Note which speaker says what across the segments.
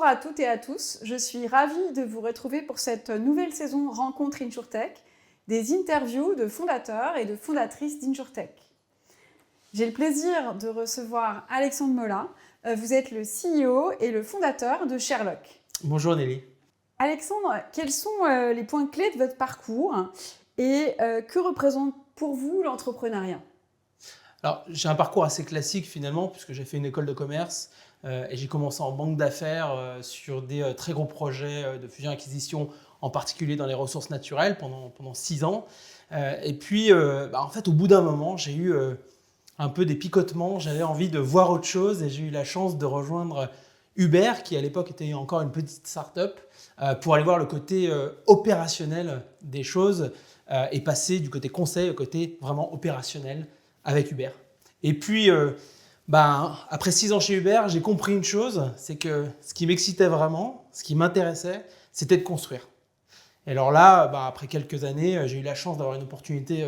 Speaker 1: Bonjour à toutes et à tous, je suis ravie de vous retrouver pour cette nouvelle saison Rencontre InsurTech, des interviews de fondateurs et de fondatrices d'InsurTech. J'ai le plaisir de recevoir Alexandre Molin, vous êtes le CEO et le fondateur de Sherlock.
Speaker 2: Bonjour Nelly.
Speaker 1: Alexandre, quels sont les points clés de votre parcours et que représente pour vous l'entrepreneuriat ?
Speaker 2: Alors, j'ai un parcours assez classique finalement, puisque j'ai fait une école de commerce et j'ai commencé en banque d'affaires sur des très gros projets de fusion-acquisition, en particulier dans les ressources naturelles pendant 6 ans. Et puis, en fait, au bout d'un moment, j'ai eu un peu des picotements, j'avais envie de voir autre chose et j'ai eu la chance de rejoindre Uber, qui à l'époque était encore une petite start-up, pour aller voir le côté opérationnel des choses et passer du côté conseil au côté vraiment opérationnel avec Uber. Et puis, après 6 ans chez Uber, j'ai compris une chose, c'est que ce qui m'excitait vraiment, ce qui m'intéressait, c'était de construire. Et alors là, après quelques années, j'ai eu la chance d'avoir une opportunité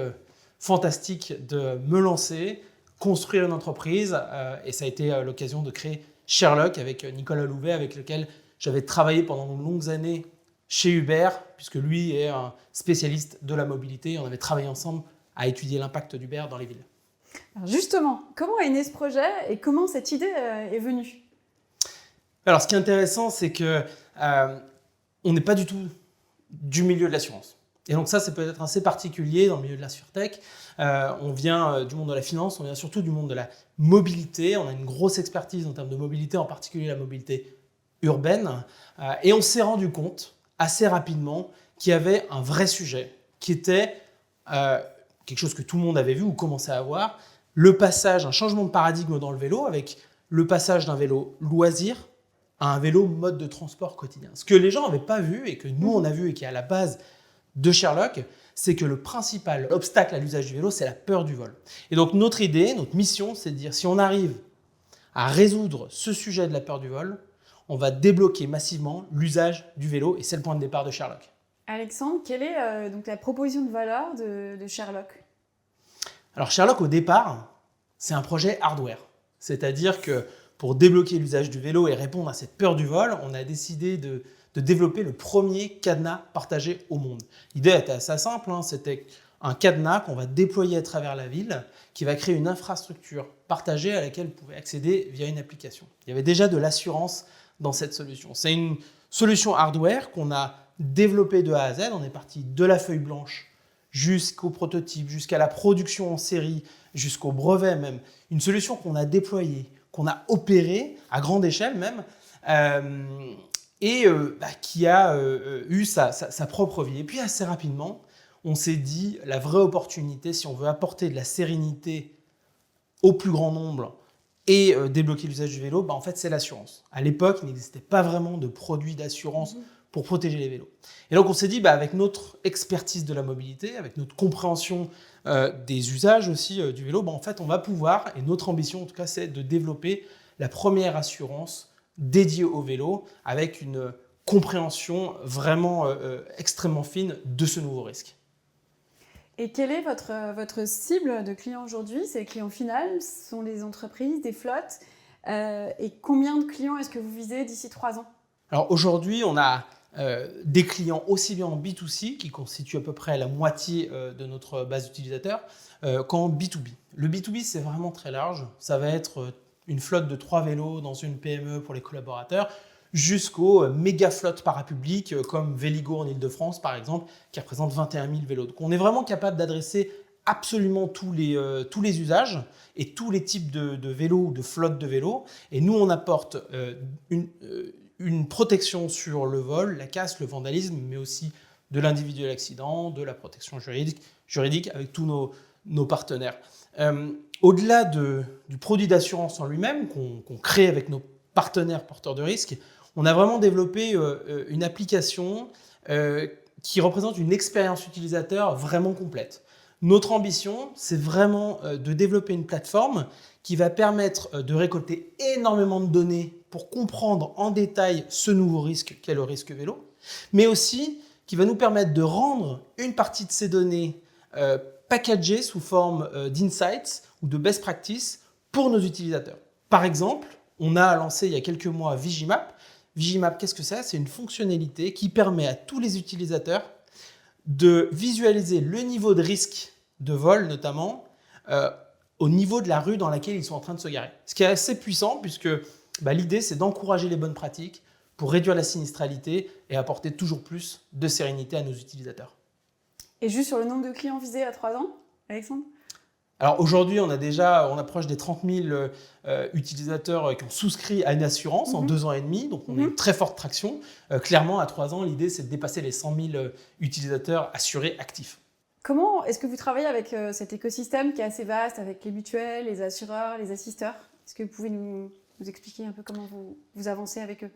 Speaker 2: fantastique de me lancer, construire une entreprise, et ça a été l'occasion de créer Sherlock avec Nicolas Louvet, avec lequel j'avais travaillé pendant de longues années chez Uber, puisque lui est un spécialiste de la mobilité. On avait travaillé ensemble à étudier l'impact d'Uber dans les villes.
Speaker 1: Alors justement, comment est né ce projet et comment cette idée est venue ?
Speaker 2: Alors, ce qui est intéressant, c'est que on n'est pas du tout du milieu de l'assurance. Et donc ça, c'est peut-être assez particulier dans le milieu de l'InsurTech. On vient du monde de la finance, on vient surtout du monde de la mobilité. On a une grosse expertise en termes de mobilité, en particulier la mobilité urbaine. Et on s'est rendu compte assez rapidement qu'il y avait un vrai sujet qui était quelque chose que tout le monde avait vu ou commençait à voir, le passage, un changement de paradigme dans le vélo avec le passage d'un vélo loisir à un vélo mode de transport quotidien. Ce que les gens n'avaient pas vu et que nous on a vu et qui est à la base de Sherlock, c'est que le principal obstacle à l'usage du vélo, c'est la peur du vol. Et donc notre idée, notre mission, c'est de dire si on arrive à résoudre ce sujet de la peur du vol, on va débloquer massivement l'usage du vélo et c'est le point de départ de Sherlock.
Speaker 1: Alexandre, quelle est donc la proposition de valeur de Sherlock ?
Speaker 2: Alors Sherlock, au départ, c'est un projet hardware. C'est-à-dire que pour débloquer l'usage du vélo et répondre à cette peur du vol, on a décidé de développer le premier cadenas partagé au monde. L'idée était assez simple, c'était un cadenas qu'on va déployer à travers la ville, qui va créer une infrastructure partagée à laquelle vous pouvez accéder via une application. Il y avait déjà de l'assurance dans cette solution. C'est une solution hardware qu'on a développée de A à Z. On est parti de la feuille blanche jusqu'au prototype, jusqu'à la production en série, jusqu'au brevet même. Une solution qu'on a déployée, qu'on a opérée à grande échelle même, qui a eu sa propre vie. Et puis assez rapidement, on s'est dit, la vraie opportunité, si on veut apporter de la sérénité au plus grand nombre et débloquer l'usage du vélo, en fait, c'est l'assurance. À l'époque, il n'existait pas vraiment de produits d'assurance pour protéger les vélos. Et donc, on s'est dit, avec notre expertise de la mobilité, avec notre compréhension des usages aussi du vélo, en fait, on va pouvoir, et notre ambition en tout cas, c'est de développer la première assurance dédiée au vélo avec une compréhension vraiment extrêmement fine de ce nouveau risque.
Speaker 1: Et quelle est votre cible de clients aujourd'hui ? C'est les clients finaux, ce sont les entreprises, des flottes. Et combien de clients est-ce que vous visez d'ici 3 ans ?
Speaker 2: Alors aujourd'hui, on a des clients aussi bien en B2C, qui constituent à peu près la moitié de notre base d'utilisateurs, qu'en B2B. Le B2B, c'est vraiment très large. Ça va être une flotte de 3 vélos dans une PME pour les collaborateurs, jusqu'aux méga flottes parapubliques comme Véligo en Ile-de-France, par exemple, qui représente 21 000 vélos. Donc on est vraiment capable d'adresser absolument tous les usages et tous les types de vélos ou de flottes de vélos. Et nous, on apporte une protection sur le vol, la casse, le vandalisme, mais aussi de l'individuel accident, de la protection juridique avec tous nos partenaires. Au-delà du produit d'assurance en lui-même, qu'on crée avec nos partenaires porteurs de risques, on a vraiment développé une application qui représente une expérience utilisateur vraiment complète. Notre ambition, c'est vraiment de développer une plateforme qui va permettre de récolter énormément de données pour comprendre en détail ce nouveau risque qu'est le risque vélo, mais aussi qui va nous permettre de rendre une partie de ces données packagées sous forme d'insights ou de best practice pour nos utilisateurs. Par exemple, on a lancé il y a quelques mois Vigimap. Vigimap, qu'est-ce que c'est? C'est une fonctionnalité qui permet à tous les utilisateurs de visualiser le niveau de risque de vol, notamment, au niveau de la rue dans laquelle ils sont en train de se garer. Ce qui est assez puissant, puisque l'idée, c'est d'encourager les bonnes pratiques pour réduire la sinistralité et apporter toujours plus de sérénité à nos utilisateurs.
Speaker 1: Et juste sur le nombre de clients visés à 3 ans, Alexandre?
Speaker 2: Alors aujourd'hui, on approche des 30 000 utilisateurs qui ont souscrit à une assurance en 2 ans et demi. Donc on a une très forte traction. Clairement, à 3 ans, l'idée, c'est de dépasser les 100 000 utilisateurs assurés actifs.
Speaker 1: Comment est-ce que vous travaillez avec cet écosystème qui est assez vaste, avec les mutuelles, les assureurs, les assisteurs? Est-ce que vous pouvez nous expliquer un peu comment vous avancez avec eux?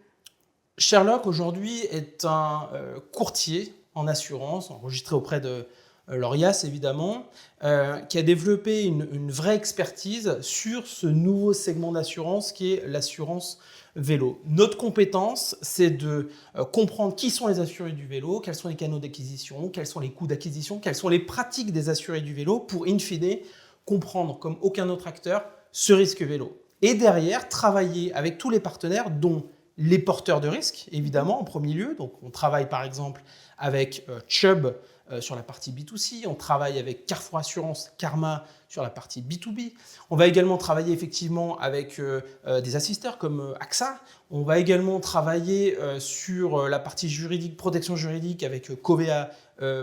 Speaker 2: Sherlock, aujourd'hui, est un courtier en assurance, enregistré auprès de l'ORIAS, évidemment, qui a développé une vraie expertise sur ce nouveau segment d'assurance qui est l'assurance vélo. Notre compétence, c'est de comprendre qui sont les assurés du vélo, quels sont les canaux d'acquisition, quels sont les coûts d'acquisition, quelles sont les pratiques des assurés du vélo pour, in fine, comprendre comme aucun autre acteur ce risque vélo. Et derrière, travailler avec tous les partenaires, dont les porteurs de risques, évidemment, en premier lieu. Donc, on travaille par exemple avec Chubb sur la partie B2C, on travaille avec Carrefour Assurance, Karma sur la partie B2B. On va également travailler effectivement avec des assisteurs comme AXA. On va également travailler sur la partie juridique, protection juridique avec Covea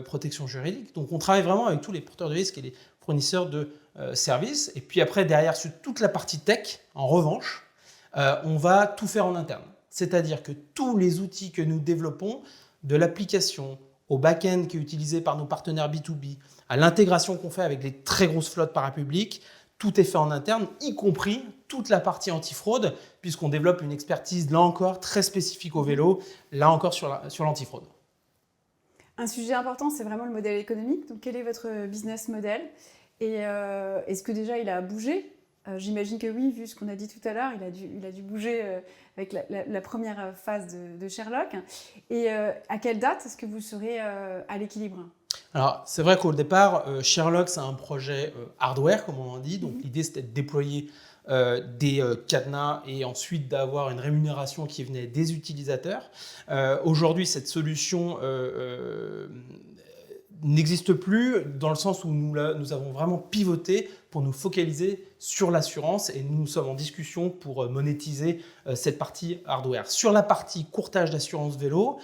Speaker 2: Protection Juridique. Donc, on travaille vraiment avec tous les porteurs de risques et les fournisseurs de services. Et puis après, derrière, sur toute la partie tech, en revanche, on va tout faire en interne. C'est-à-dire que tous les outils que nous développons, de l'application au back-end qui est utilisé par nos partenaires B2B, à l'intégration qu'on fait avec les très grosses flottes parapubliques, tout est fait en interne, y compris toute la partie antifraude, puisqu'on développe une expertise, là encore, très spécifique au vélo, là encore sur l'antifraude.
Speaker 1: Un sujet important, c'est vraiment le modèle économique. Donc, quel est votre business model? Et est-ce que déjà il a bougé? J'imagine que oui, vu ce qu'on a dit tout à l'heure, il a dû bouger avec la première phase de Sherlock. Et à quelle date est-ce que vous serez à l'équilibre?
Speaker 2: Alors, c'est vrai qu'au départ, Sherlock, c'est un projet hardware, comme on dit. Donc, l'idée, c'était de déployer des cadenas et ensuite d'avoir une rémunération qui venait des utilisateurs. Aujourd'hui, cette solution n'existe plus dans le sens où nous avons vraiment pivoté pour nous focaliser sur l'assurance et nous sommes en discussion pour monétiser cette partie hardware. Sur la partie courtage d'assurance vélo,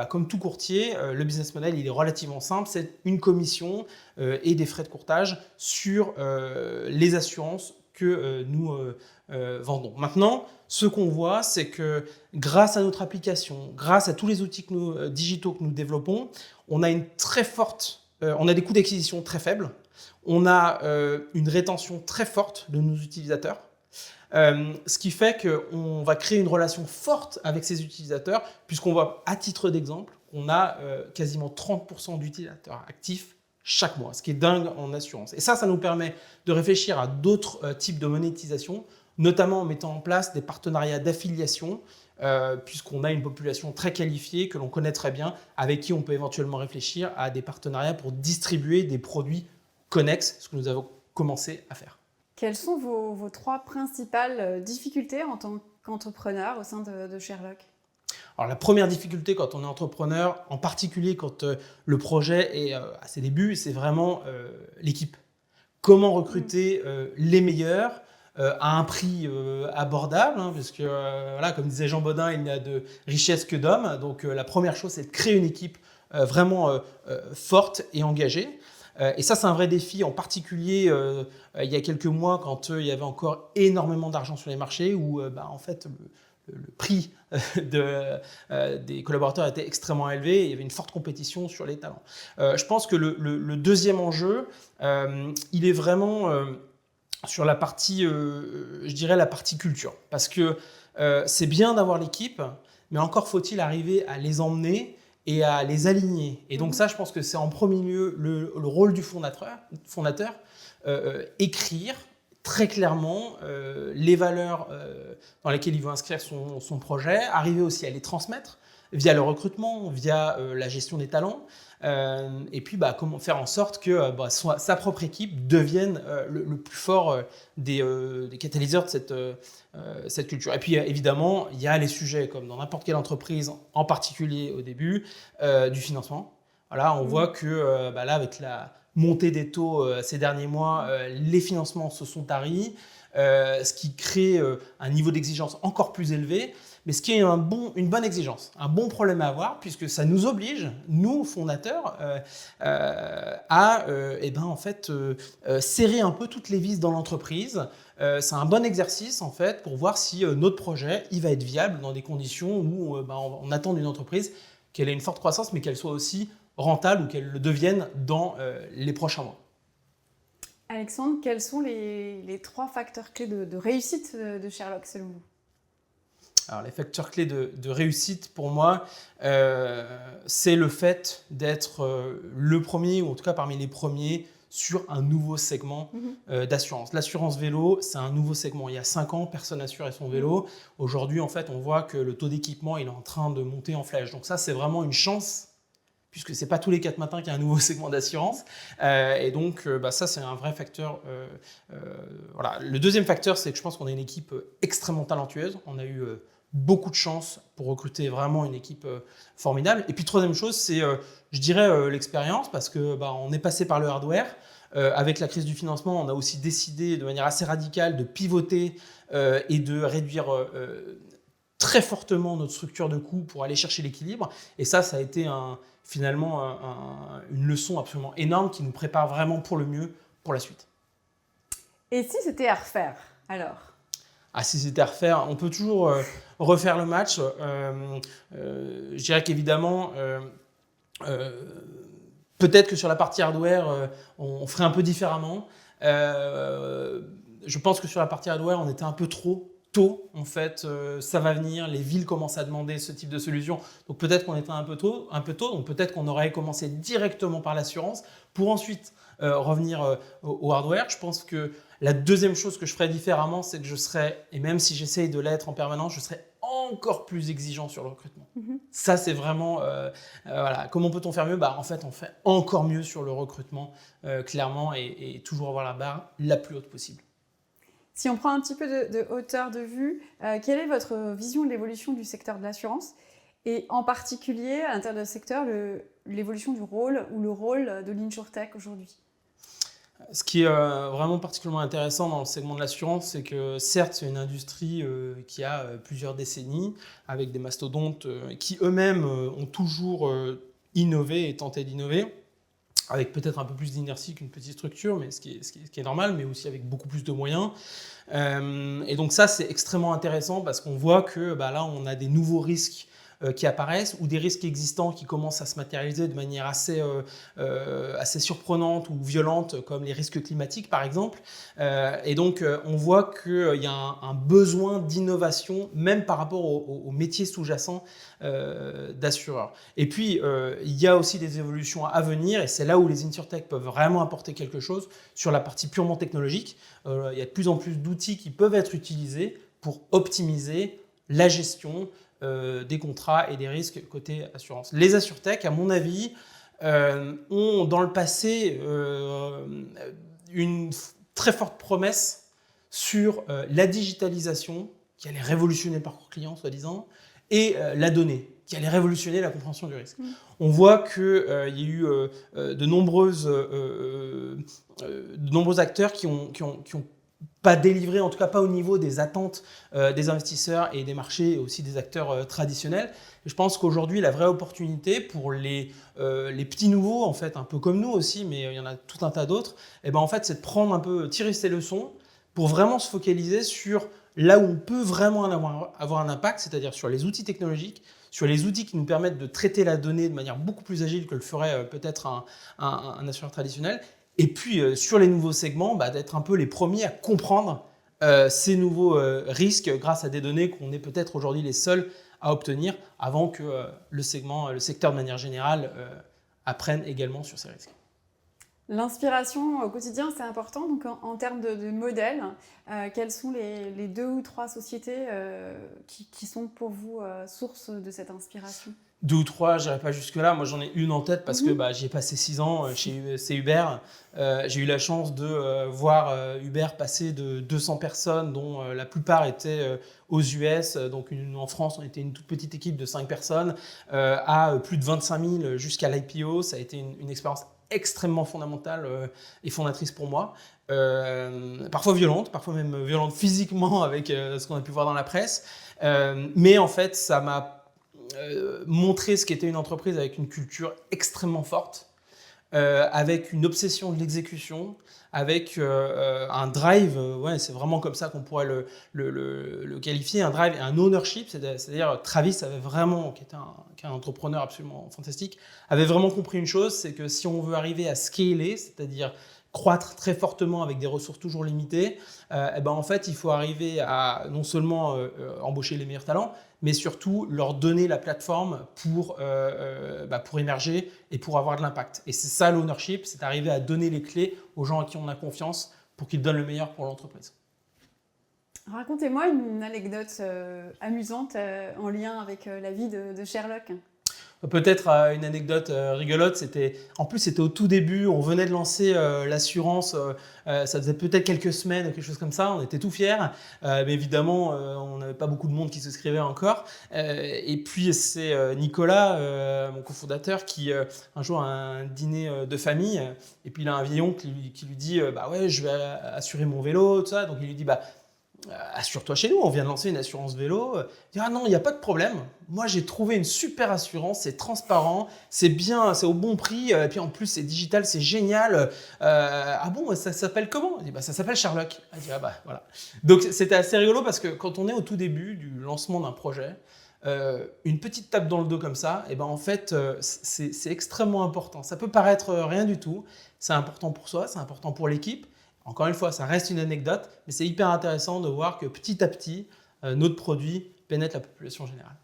Speaker 2: comme tout courtier, le business model il est relativement simple, c'est une commission et des frais de courtage sur les assurances que nous vendons. Maintenant, ce qu'on voit, c'est que grâce à notre application, grâce à tous les outils digitaux que nous développons, on a on a des coûts d'acquisition très faibles, on a une rétention très forte de nos utilisateurs, ce qui fait qu'on va créer une relation forte avec ces utilisateurs, puisqu'on voit, à titre d'exemple, qu'on a quasiment 30% d'utilisateurs actifs chaque mois, ce qui est dingue en assurance. Et ça nous permet de réfléchir à d'autres types de monétisation, notamment en mettant en place des partenariats d'affiliation, puisqu'on a une population très qualifiée, que l'on connaît très bien, avec qui on peut éventuellement réfléchir à des partenariats pour distribuer des produits connexes, ce que nous avons commencé à faire.
Speaker 1: Quelles sont vos 3 principales difficultés en tant qu'entrepreneur au sein de Sherlock?
Speaker 2: Alors la première difficulté quand on est entrepreneur, en particulier quand le projet est à ses débuts, c'est vraiment l'équipe. Comment recruter les meilleurs à un prix abordable, parce que, comme disait Jean Bodin, il n'y a de richesse que d'hommes. Donc la première chose, c'est de créer une équipe vraiment forte et engagée. Et ça, c'est un vrai défi, en particulier il y a quelques mois, quand il y avait encore énormément d'argent sur les marchés, où en fait, le prix des collaborateurs était extrêmement élevé et il y avait une forte compétition sur les talents. Je pense que le deuxième enjeu, il est vraiment sur la partie, je dirais, la partie culture. Parce que c'est bien d'avoir l'équipe, mais encore faut-il arriver à les emmener et à les aligner. Et donc ça, je pense que c'est en premier lieu le rôle du fondateur, écrire très clairement les valeurs dans lesquelles il veut inscrire son projet, arriver aussi à les transmettre via le recrutement, via la gestion des talents, et puis comment faire en sorte que sa propre équipe devienne le plus fort des catalyseurs de cette culture. Et puis évidemment, il y a les sujets, comme dans n'importe quelle entreprise, en particulier au début, du financement. Voilà, on voit que là, avec la montée des taux ces derniers mois, les financements se sont taris, ce qui crée un niveau d'exigence encore plus élevé, mais ce qui est une bonne exigence, un bon problème à avoir, puisque ça nous oblige, nous, fondateurs, à serrer un peu toutes les vis dans l'entreprise. C'est un bon exercice, en fait, pour voir si notre projet il va être viable dans des conditions où on attend d'une entreprise qu'elle ait une forte croissance, mais qu'elle soit aussi rentable ou qu'elle le devienne dans les prochains mois.
Speaker 1: Alexandre, quels sont les 3 facteurs clés de réussite de Sherlock selon vous?
Speaker 2: Alors, les facteurs clés de réussite, pour moi, c'est le fait d'être le premier, ou en tout cas parmi les premiers, sur un nouveau segment d'assurance. L'assurance vélo, c'est un nouveau segment. Il y a 5 ans, personne n'assurait son vélo. Aujourd'hui, en fait, on voit que le taux d'équipement il est en train de monter en flèche. Donc ça, c'est vraiment une chance, puisque ce n'est pas tous les 4 matins qu'il y a un nouveau segment d'assurance. Et donc, ça, c'est un vrai facteur. Voilà. Le deuxième facteur, c'est que je pense qu'on a une équipe extrêmement talentueuse. On a eu beaucoup de chance pour recruter vraiment une équipe formidable. Et puis, troisième chose, c'est, je dirais, l'expérience, parce qu'on est passé par le hardware. Avec la crise du financement, on a aussi décidé de manière assez radicale de pivoter et de réduire très fortement notre structure de coûts pour aller chercher l'équilibre. Et ça a été finalement une leçon absolument énorme qui nous prépare vraiment pour le mieux pour la suite.
Speaker 1: Et si c'était à refaire, alors?
Speaker 2: Si c'était à refaire, on peut toujours refaire le match. Je dirais qu'évidemment, peut-être que sur la partie hardware, on ferait un peu différemment. Je pense que sur la partie hardware, on était un peu trop tôt, en fait, ça va venir, les villes commencent à demander ce type de solution, donc peut-être qu'on était un peu tôt, donc peut-être qu'on aurait commencé directement par l'assurance pour ensuite revenir au hardware. Je pense que la deuxième chose que je ferais différemment, c'est que je serais, et même si j'essaye de l'être en permanence, je serais encore plus exigeant sur le recrutement. Ça, c'est vraiment, voilà. Comment peut-on faire mieux? En fait, on fait encore mieux sur le recrutement, clairement, et toujours avoir la barre la plus haute possible.
Speaker 1: Si on prend un petit peu de hauteur de vue, quelle est votre vision de l'évolution du secteur de l'assurance? Et en particulier, à l'intérieur de ce secteur, l'évolution du rôle ou le rôle de l'InsurTech aujourd'hui?
Speaker 2: Ce qui est vraiment particulièrement intéressant dans le segment de l'assurance, c'est que certes, c'est une industrie qui a plusieurs décennies, avec des mastodontes qui eux-mêmes ont toujours innové et tenté d'innover, avec peut-être un peu plus d'inertie qu'une petite structure, mais ce qui est normal, mais aussi avec beaucoup plus de moyens. Et donc ça, c'est extrêmement intéressant parce qu'on voit que là, on a des nouveaux risques qui apparaissent ou des risques existants qui commencent à se matérialiser de manière assez surprenante ou violente, comme les risques climatiques par exemple. Et donc on voit qu'il y a un besoin d'innovation même par rapport aux métiers sous-jacents d'assureurs. Et puis il y a aussi des évolutions à venir et c'est là où les InsurTech peuvent vraiment apporter quelque chose sur la partie purement technologique. Il y a de plus en plus d'outils qui peuvent être utilisés pour optimiser la gestion des contrats et des risques côté assurance. Les AssurTech, à mon avis, ont dans le passé une très forte promesse sur la digitalisation qui allait révolutionner le parcours client, soi-disant, et la donnée qui allait révolutionner la compréhension du risque. On voit qu'il y a eu de nombreux acteurs qui ont pas délivré, en tout cas pas au niveau des attentes des investisseurs et des marchés et aussi des acteurs traditionnels. Et je pense qu'aujourd'hui, la vraie opportunité pour les petits nouveaux, en fait, un peu comme nous aussi, mais il y en a tout un tas d'autres, en fait, c'est de prendre un peu, tirer ces leçons pour vraiment se focaliser sur là où on peut vraiment avoir un impact, c'est-à-dire sur les outils technologiques, sur les outils qui nous permettent de traiter la donnée de manière beaucoup plus agile que le ferait peut-être un assureur traditionnel. Et puis, sur les nouveaux segments, d'être un peu les premiers à comprendre ces nouveaux risques grâce à des données qu'on est peut-être aujourd'hui les seuls à obtenir avant que le secteur de manière générale apprenne également sur ces risques.
Speaker 1: L'inspiration au quotidien, c'est important. Donc, en termes de modèles, quelles sont les 2 ou 3 sociétés qui sont pour vous source de cette inspiration?
Speaker 2: 2 ou 3, je n'irai pas jusque-là. Moi, j'en ai une en tête parce que j'y ai passé 6 ans chez Uber. J'ai eu la chance de voir Uber passer de 200 personnes, dont la plupart étaient aux US. Donc, en France, on était une toute petite équipe de 5 personnes, à plus de 25 000 jusqu'à l'IPO. Ça a été une expérience extrêmement fondamentale et fondatrice pour moi. Parfois violente physiquement avec ce qu'on a pu voir dans la presse. Mais en fait, ça m'a montrer ce qu'était une entreprise avec une culture extrêmement forte, avec une obsession de l'exécution, avec un drive, c'est vraiment comme ça qu'on pourrait le qualifier, un drive et un ownership, c'est-à-dire Travis avait vraiment, qui est un entrepreneur absolument fantastique, avait vraiment compris une chose, c'est que si on veut arriver à scaler, c'est-à-dire croître très fortement avec des ressources toujours limitées, en fait, il faut arriver à non seulement embaucher les meilleurs talents, mais surtout leur donner la plateforme pour émerger et pour avoir de l'impact. Et c'est ça l'ownership, c'est arriver à donner les clés aux gens à qui on a confiance pour qu'ils donnent le meilleur pour l'entreprise.
Speaker 1: Racontez-moi une anecdote amusante en lien avec la vie de Sherlock.
Speaker 2: Peut-être une anecdote rigolote, c'était au tout début, on venait de lancer l'assurance, ça faisait peut-être quelques semaines ou quelque chose comme ça, on était tout fiers, mais évidemment on n'avait pas beaucoup de monde qui s'inscrivait encore. Et puis c'est Nicolas, mon cofondateur, qui un jour a un dîner de famille, et puis il a un vieillon qui lui dit ouais, je vais assurer mon vélo, tout ça. Donc il lui dit assure-toi chez nous, on vient de lancer une assurance vélo. Il dit non, il n'y a pas de problème. Moi, j'ai trouvé une super assurance, c'est transparent, c'est bien, c'est au bon prix, et puis en plus, c'est digital, c'est génial. Ah bon, ça s'appelle comment? Il dit ça s'appelle Sherlock. Il dit voilà. Donc, c'était assez rigolo parce que quand on est au tout début du lancement d'un projet, une petite tape dans le dos comme ça, en fait, c'est extrêmement important. Ça peut paraître rien du tout, c'est important pour soi, c'est important pour l'équipe. Encore une fois, ça reste une anecdote, mais c'est hyper intéressant de voir que petit à petit, notre produit pénètre la population générale.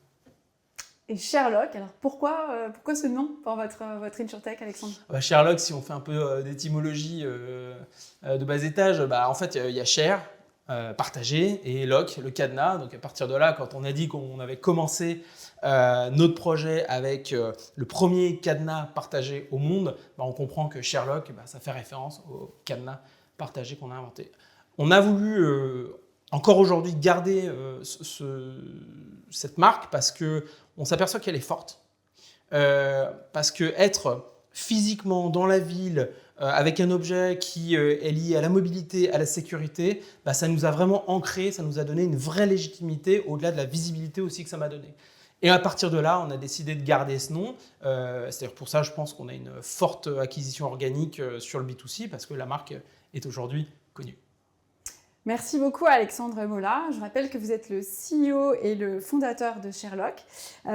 Speaker 1: Et Sherlock, alors pourquoi ce nom pour votre InsurTech, Alexandre?
Speaker 2: Sherlock, si on fait un peu d'étymologie de bas étage, en fait, il y a share, partager, et lock, le cadenas. Donc à partir de là, quand on a dit qu'on avait commencé notre projet avec le premier cadenas partagé au monde, on comprend que Sherlock, ça fait référence au cadenas partagé qu'on a inventé. On a voulu encore aujourd'hui garder cette marque parce qu'on s'aperçoit qu'elle est forte, parce qu'être physiquement dans la ville avec un objet qui est lié à la mobilité, à la sécurité, ça nous a vraiment ancré, ça nous a donné une vraie légitimité au-delà de la visibilité aussi que ça m'a donné. Et à partir de là, on a décidé de garder ce nom. C'est-à-dire pour ça, je pense qu'on a une forte acquisition organique sur le B2C parce que la marque est aujourd'hui connue.
Speaker 1: Merci beaucoup Alexandre Mola. Je rappelle que vous êtes le CEO et le fondateur de Sherlock.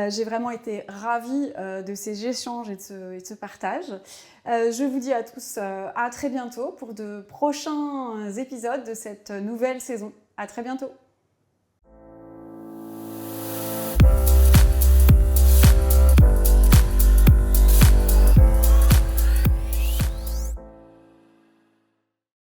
Speaker 1: J'ai vraiment été ravie de ces échanges et de ce partage. Je vous dis à tous à très bientôt pour de prochains épisodes de cette nouvelle saison. À très bientôt.